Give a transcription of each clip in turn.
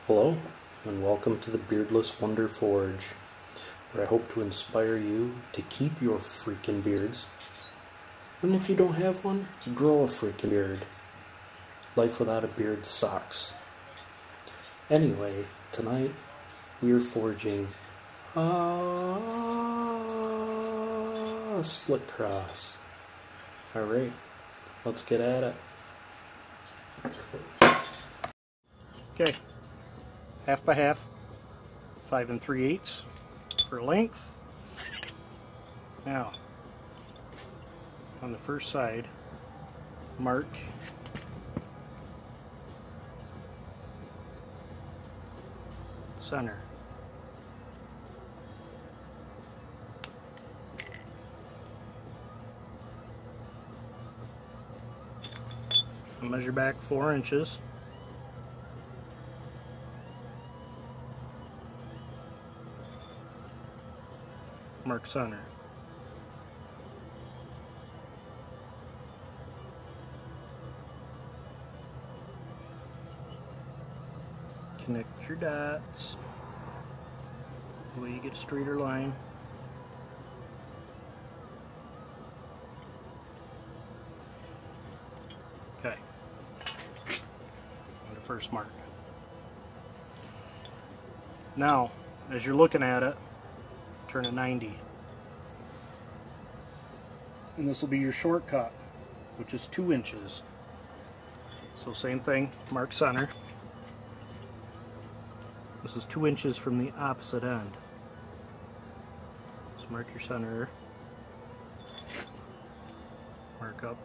Hello, and welcome to the Beardless Wonder Forge, where I hope to inspire you to keep your freaking beards. And if you don't have one, grow a freaking beard. Life without a beard sucks. Anyway, tonight we are forging a split cross. Alright, let's get at it. Okay. Half by half, 5 3/8 for length. Now, on the first side, mark center. Measure back 4 inches. Mark center. Connect your dots. That way you get a straighter line. Okay. On the first mark. Now, as you're looking at it, turn it 90. And this will be your shortcut, which is 2 inches. So same thing, mark center. This is 2 inches from the opposite end. So mark your center. Mark up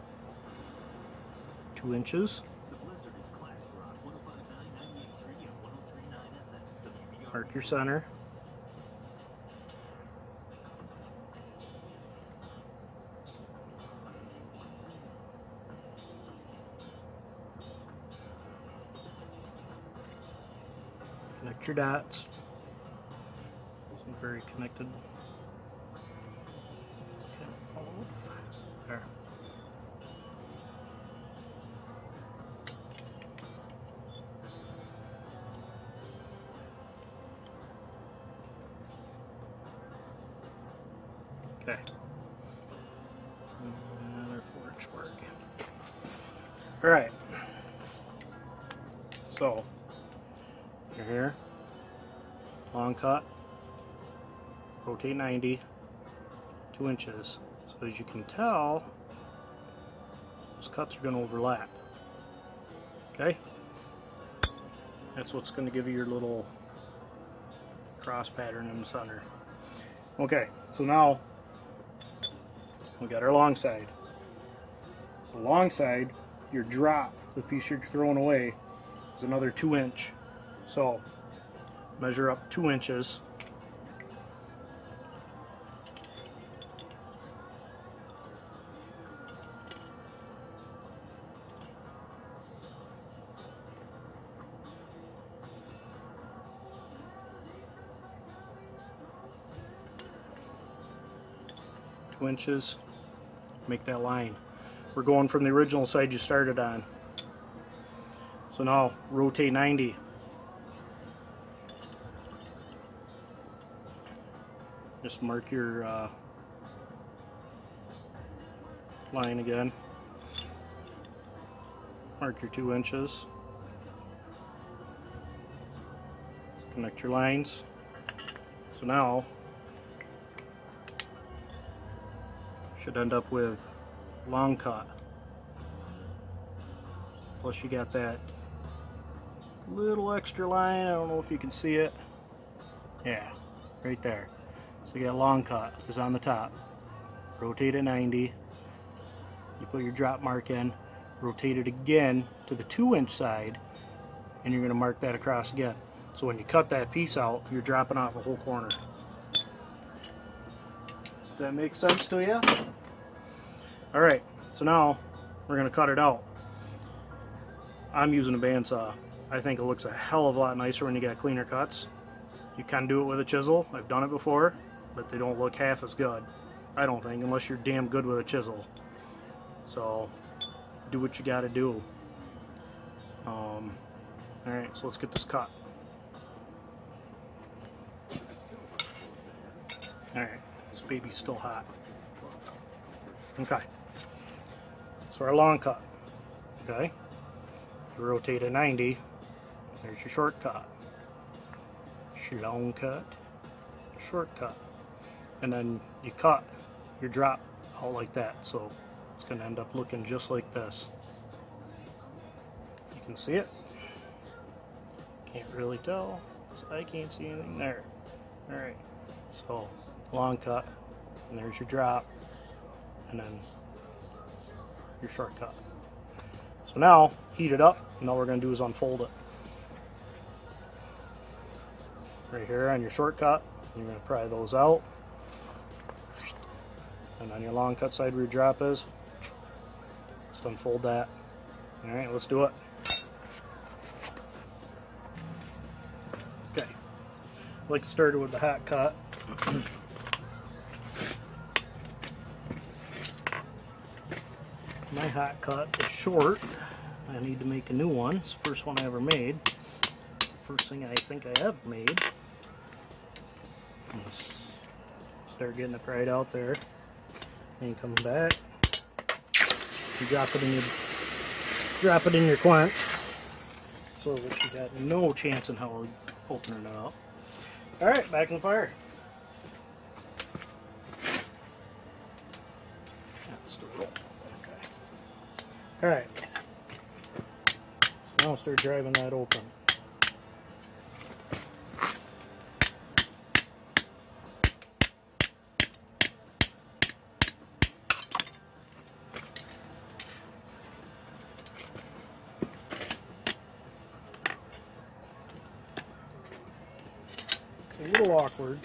2 inches. Mark your center. Connect your dots. Isn't very connected. There. Okay. Another 4-inch mark. All right. So. You're here, long cut, rotate 90, 2 inches. So as you can tell, those cuts are going to overlap. Okay? That's what's going to give you your little cross pattern in the center. Okay, so now we got our long side. So long side, your drop, the piece you're throwing away, is another 2 inch. So, measure up 2 inches. Make that line. We're going from the original side you started on. So now, rotate 90. Just mark your line again. Mark your 2 inches. Connect your lines. So now, should end up with long cut. Plus you got that little extra line. I don't know if you can see it. Yeah, right there. So you got long cut is on the top. Rotate it 90. You put your drop mark in. Rotate it again to the 2 inch side, and you're going to mark that across again. So when you cut that piece out, you're dropping off a whole corner. Does that make sense to you? Alright, so now we're going to cut it out. I'm using a bandsaw. I think it looks a hell of a lot nicer when you got cleaner cuts. You can do it with a chisel. I've done it before, but they don't look half as good. I don't think, unless you're damn good with a chisel. So, do what you gotta do. Alright, so let's get this cut. Alright, this baby's still hot. Okay. So our long cut. Okay. You rotate at 90. There's your short cut. Long cut. Short cut. And then you cut your drop out like that. So it's going to end up looking just like this. You can see it. Can't really tell. So I can't see anything there. Alright. So long cut. And there's your drop. And then your short cut. So now heat it up, and all we're going to do is unfold it. Right here on your short cut, you're going to pry those out. And on your long cut side where your drop is, just unfold that. Alright, let's do it. Okay. I like to start it with the hot cut. My hot cut is short. I need to make a new one. It's the first one I ever made. First thing I think I have made. Start getting it right out there. Then you come back. You drop it in your quench. So that you got no chance in hell of opening it up. Alright, back in the fire. Let's do it. Alright, so now I'll start driving that open. It's a little awkward.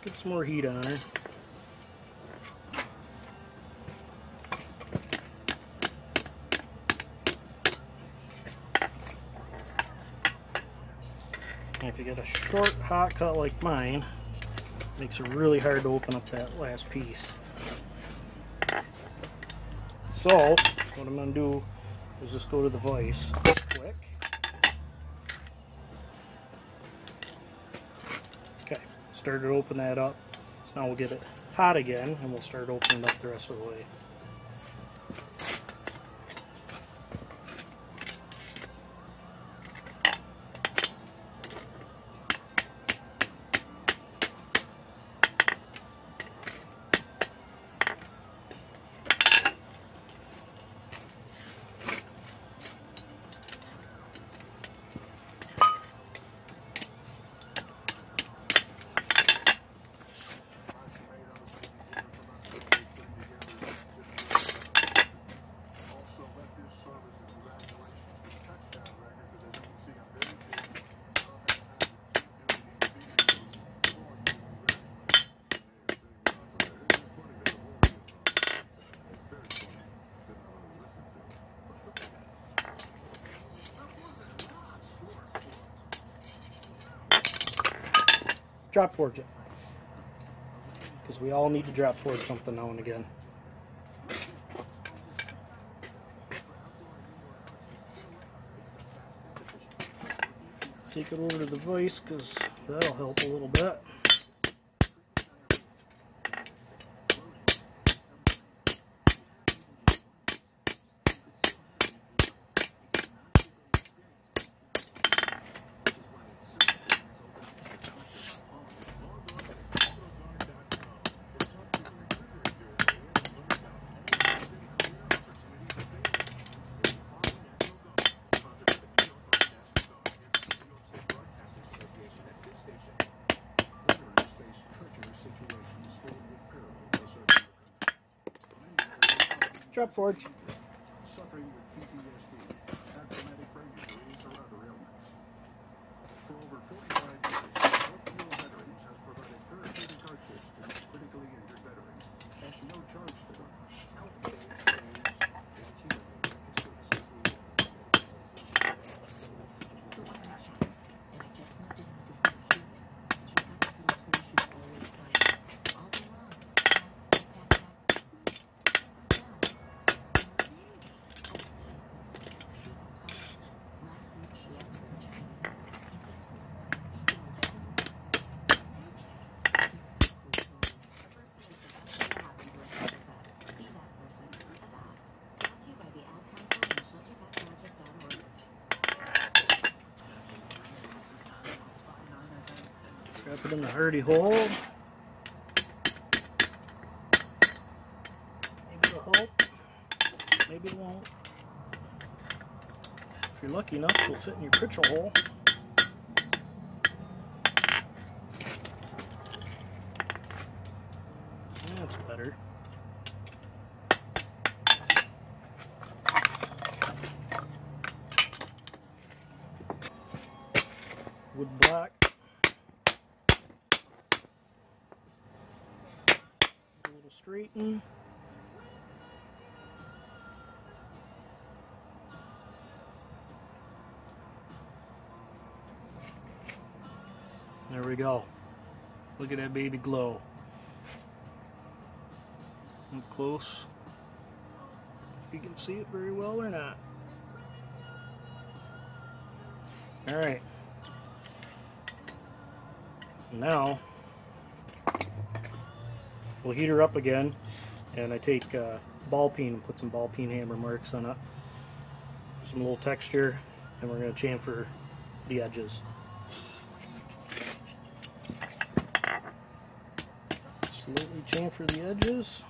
Get some more heat on her. And if you get a short hot cut like mine, it makes it really hard to open up that last piece. So what I'm going to do is just go to the vise quick. Okay, start to open that up. So now we'll get it hot again and we'll start opening up the rest of the way. Drop forge it, because we all need to drop forge something now and again. Take it over to the vise because that'll help a little bit. Drop forge. Suffering with PTSD, traumatic brain injuries, or other ailments. For over 45 years, Oakville Veterans has provided therapeutic art kits to these critically injured veterans at no charge to them. Drop it in the hardy hole. Maybe it'll help. Maybe it won't. If you're lucky enough, it'll fit in your pritchel hole. That's better. Wood block. A little straighten. There we go. Look at that baby glow. Up close. If you can see it very well or not. Alright. Now we'll heat her up again, and I take ball peen and put some ball peen hammer marks on it. Some little texture, and we're going to chamfer the edges. Slowly chamfer the edges.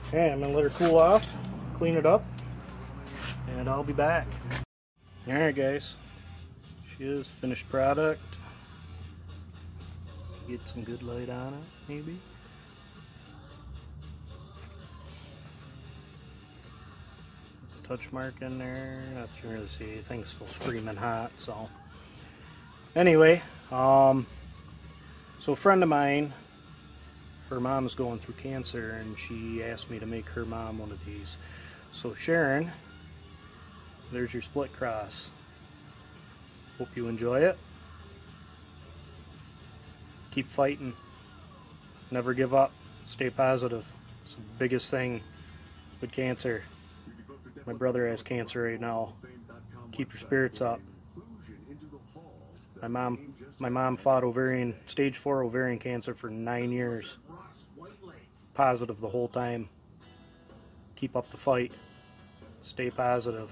Okay, I'm going to let her cool off, clean it up, and I'll be back. Alright guys, she is finished product. Get some good light on it, maybe. Touch mark in there, not sure to see, thing's still screaming hot, so. Anyway, so a friend of mine, her mom's going through cancer, and she asked me to make her mom one of these. So Sharon, there's your split cross. Hope you enjoy it. Keep fighting. Never give up. Stay positive. It's the biggest thing with cancer. My brother has cancer right now. Keep your spirits up. My mom fought stage 4 ovarian cancer for 9 years. Positive the whole time. Keep up the fight. Stay positive.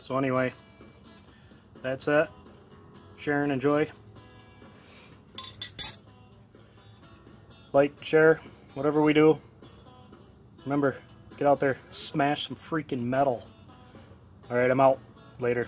So anyway, that's it. Sharon, enjoy. Like, share, whatever we do. Remember, get out there, smash some freaking metal. Alright, I'm out. Later.